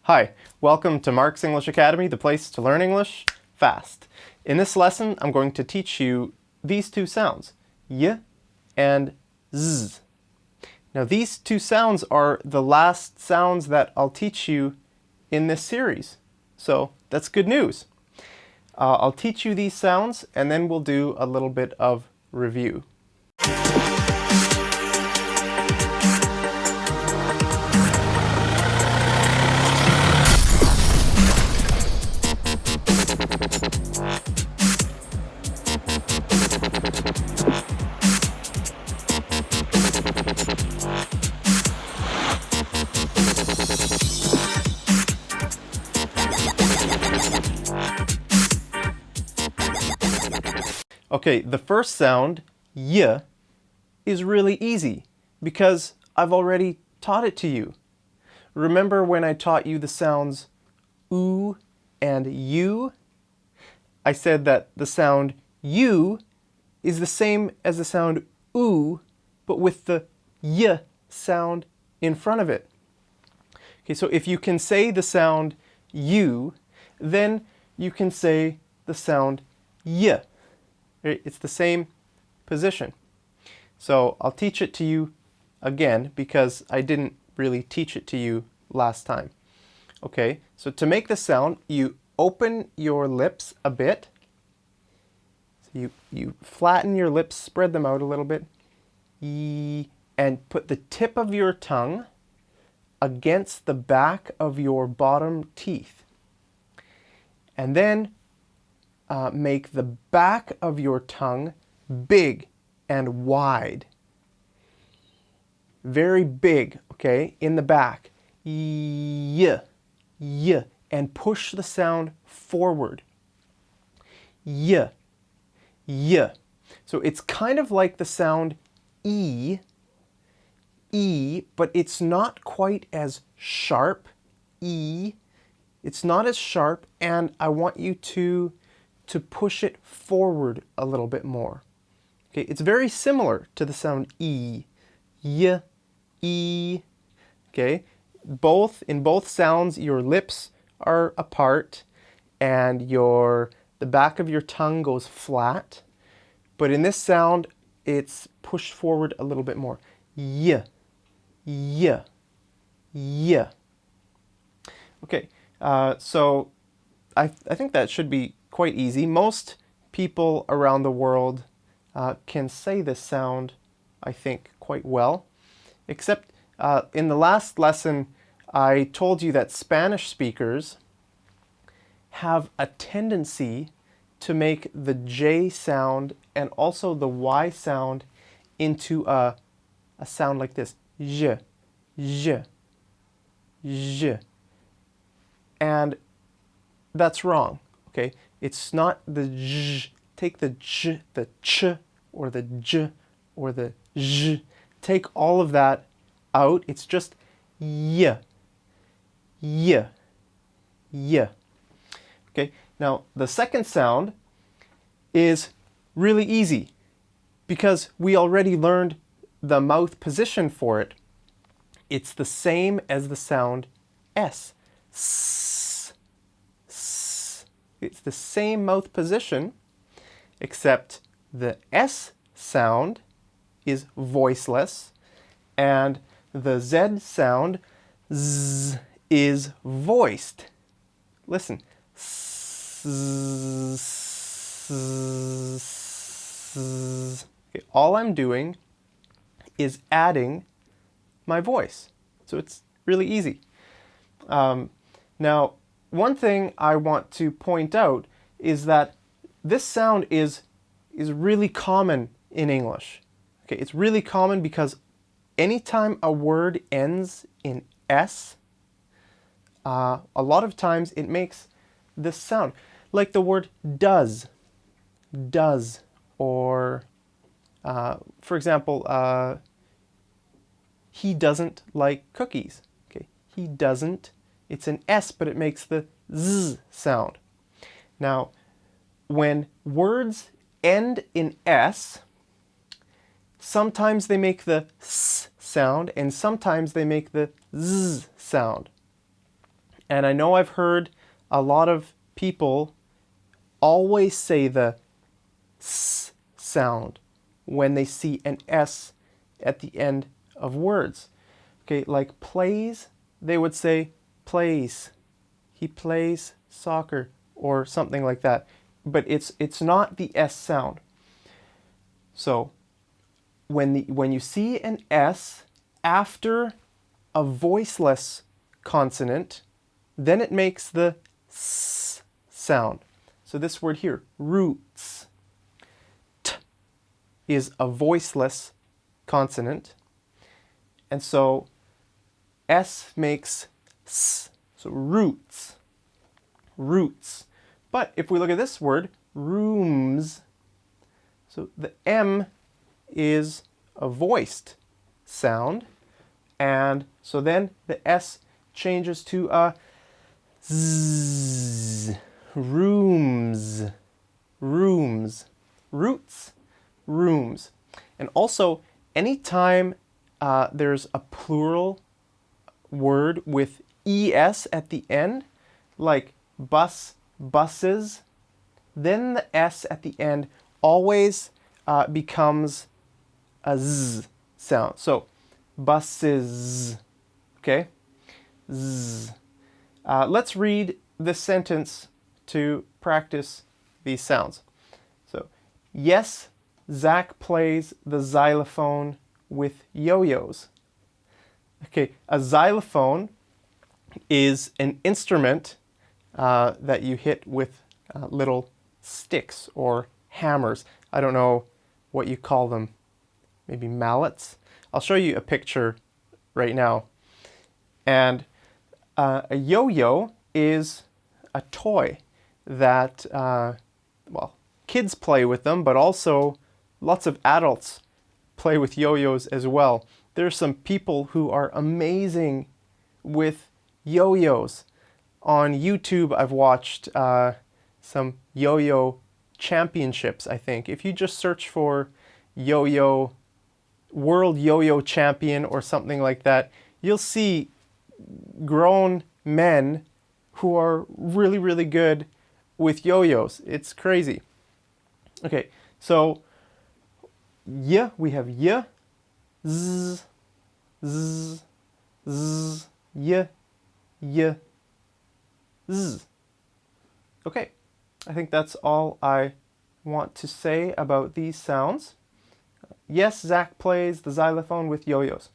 Hi, welcome to Mark's English Academy, the place to learn English fast. In this lesson, I'm going to teach you these two sounds, y and z. Now these two sounds are the last sounds that I'll teach you in this series. So that's good news. I'll teach you these sounds and then we'll do a little bit of review. Okay, the first sound, y, is really easy because I've already taught it to you. Remember when I taught you the sounds oo and u? I said that the sound u is the same as the sound oo, but with the y sound in front of it. Okay, so if you can say the sound u, then you can say the sound y. It's the same position. So I'll teach it to you again because I didn't really teach it to you last time. Okay, so to make the sound, you open your lips a bit. So you flatten your lips, spread them out a little bit, and put the tip of your tongue against the back of your bottom teeth. And then make the back of your tongue big and wide. Very big, okay, in the back. Y, y, and push the sound forward. Y, y. So it's kind of like the sound E, but it's not quite as sharp. E, it's not as sharp, and I want you to push it forward a little bit more. Okay, it's very similar to the sound E. Y, E. Okay, in both sounds your lips are apart and the back of your tongue goes flat. But in this sound it's pushed forward a little bit more. Y, y, y. Okay, so I think that should be quite easy. Most people around the world can say this sound, I think, quite well. Except in the last lesson, I told you that Spanish speakers have a tendency to make the J sound and also the Y sound into a sound like this. J, j, j. And that's wrong. Okay, it's not the j. Take the j, the ch, or the j, or the j. Take all of that out. It's just y, y, y. Okay, now the second sound is really easy because we already learned the mouth position for it. It's the same as the sound S. S. S. It's the same mouth position, except the S sound is voiceless and the Z sound, Z, is voiced. Listen. Okay, all I'm doing is adding my voice. So it's really easy. Now, one thing I want to point out is that this sound is really common in English. Okay, it's really common because anytime a word ends in S, a lot of times it makes this sound. Like the word does, or for example, he doesn't like cookies. Okay, he doesn't. It's an S, but it makes the Z sound. Now, when words end in S, sometimes they make the S sound and sometimes they make the Z sound. And I know I've heard a lot of people always say the s sound when they see an S at the end of words. Okay, like plays, they would say plays. He plays soccer or something like that. But it's not the S sound. So when you see an S after a voiceless consonant, then it makes the S sound. So this word here, roots. T is a voiceless consonant. And so S makes S. So roots. Roots. But if we look at this word, rooms, so the M is a voiced sound. And so then the S changes to a Z. Rooms. Rooms. Roots. Rooms. And also, anytime there's a plural word with ES at the end, like bus, buses, then the S at the end always becomes a Z sound. So, buses, okay? Z. Let's read this sentence to practice these sounds. So, yes, Zack plays the xylophone with yo-yos. Okay, a xylophone is an instrument that you hit with little sticks or hammers. I don't know what you call them. Maybe mallets. I'll show you a picture right now. And a yo-yo is a toy that, well, kids play with them, but also lots of adults play with yo-yos as well. There's some people who are amazing with yo-yos. On YouTube, I've watched some yo-yo championships, I think. If you just search for yo-yo, world yo-yo champion or something like that, you'll see grown men who are really, really good with yo-yos. It's crazy. Okay, so y, we have y, z, z, z, y, y, z. Okay, I think that's all I want to say about these sounds. Yes, Zack plays the xylophone with yo-yos.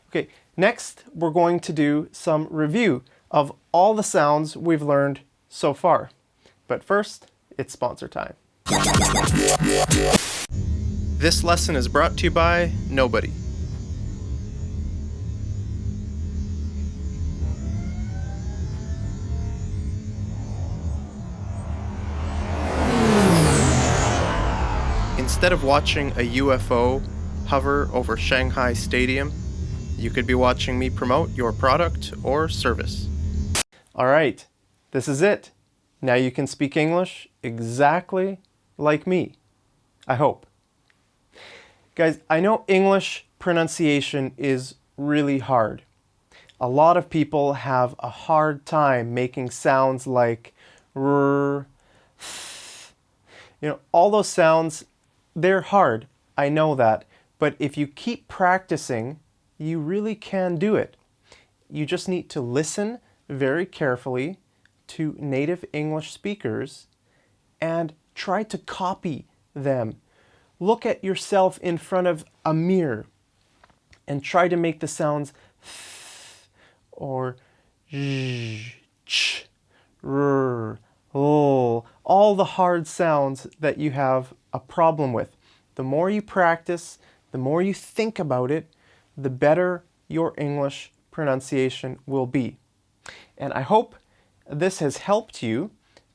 Okay, next we're going to do some review of all the sounds we've learned so far. But first, it's sponsor time. This lesson is brought to you by nobody. Instead of watching a UFO hover over Shanghai Stadium, you could be watching me promote your product or service. All right, this is it. Now you can speak English exactly like me, I hope. Guys, I know English pronunciation is really hard. A lot of people have a hard time making sounds like r, th. You know, all those sounds, they're hard. I know that. But if you keep practicing, you really can do it. You just need to listen very carefully to native English speakers and try to copy them. Look at yourself in front of a mirror and try to make the sounds th or zh, ch, r, l, all the hard sounds that you have a problem with. The more you practice, the more you think about it, the better your English pronunciation will be. And I hope this has helped you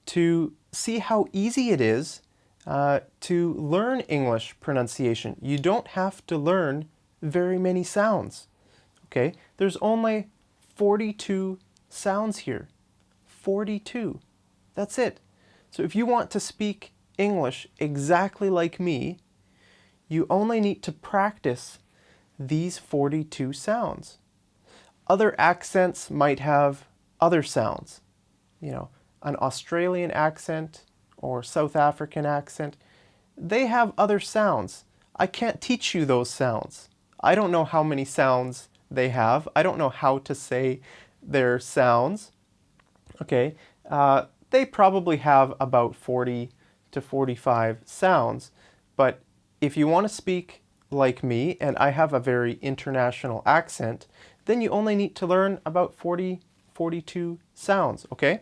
to see how easy it is to learn English pronunciation. You don't have to learn very many sounds. Okay? There's only 42 sounds here. 42. That's it. So if you want to speak English exactly like me, you only need to practice these 42 sounds. Other accents might have other sounds. You know, an Australian accent or South African accent, they have other sounds. I can't teach you those sounds. I don't know how many sounds they have. I don't know how to say their sounds. Okay, they probably have about 40 to 45 sounds, but if you want to speak like me, and I have a very international accent, then you only need to learn about 40, 42 sounds, okay?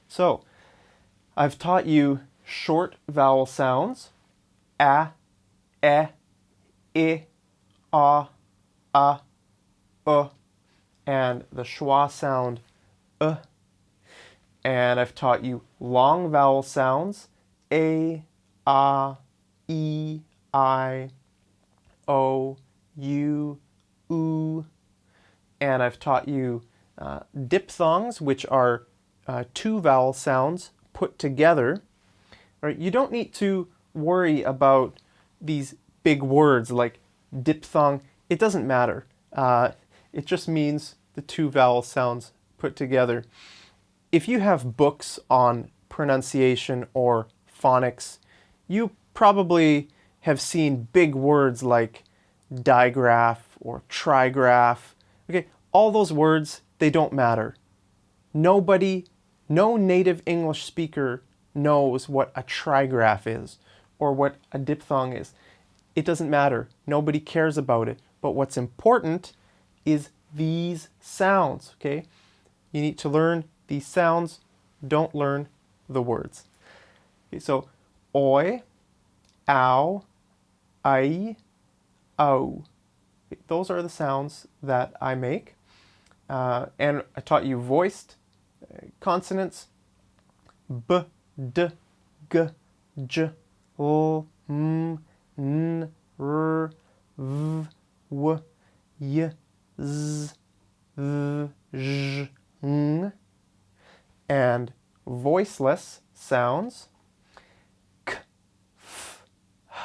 So, I've taught you short vowel sounds, a, e, I, and the schwa sound, and I've taught you long vowel sounds, a, e, I, o, u, oo, and I've taught you diphthongs, which are two vowel sounds put together. Right? You don't need to worry about these big words like diphthong. It doesn't matter. It just means the two vowel sounds put together. If you have books on pronunciation or phonics, you probably have seen big words like digraph or trigraph. Okay, all those words, they don't matter. No native English speaker knows what a trigraph is or what a diphthong is. It doesn't matter. Nobody cares about it. But what's important is these sounds, okay? You need to learn these sounds. Don't learn the words. Okay, so, oi, ow, I, o. Okay, those are the sounds that I make. And I taught you voiced consonants. B, d, g, j, l, m, n, r, v, w, y, z, v, j, ng. And voiceless sounds. K, f, h,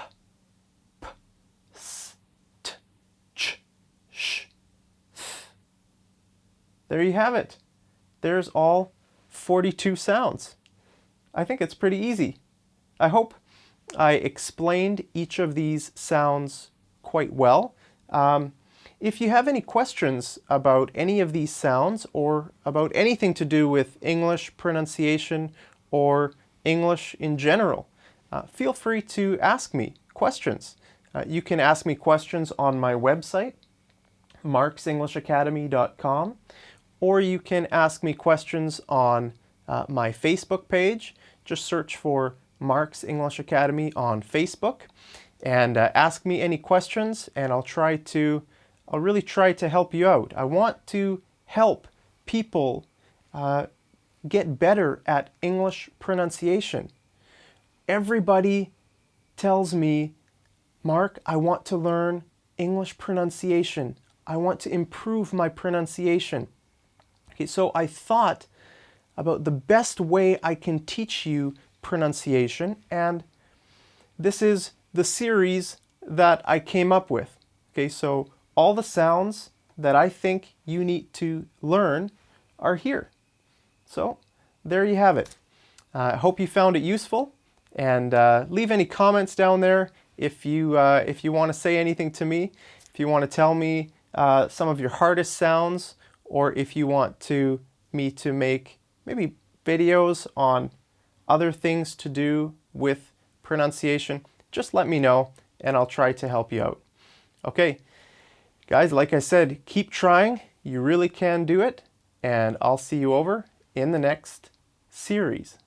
p, s, t, ch, sh, th. There you have it. There's all 42 sounds. I think it's pretty easy. I hope I explained each of these sounds quite well. If you have any questions about any of these sounds or about anything to do with English pronunciation or English in general, feel free to ask me questions. You can ask me questions on my website, marksenglishabacademy.com, or you can ask me questions on my Facebook page. Just search for Mark's English Academy on Facebook and ask me any questions, and I'll really try to help you out. I want to help people get better at English pronunciation. Everybody tells me, Mark, I want to learn English pronunciation. I want to improve my pronunciation. Okay, so I thought about the best way I can teach you pronunciation, and this is the series that I came up with. Okay, so all the sounds that I think you need to learn are here. So there you have it. I hope you found it useful, and leave any comments down there if you want to say anything to me, if you want to tell me some of your hardest sounds, or if you want me to make maybe videos on other things to do with pronunciation, just let me know and I'll try to help you out. Okay, guys, like I said, keep trying. You really can do it, and I'll see you over in the next series.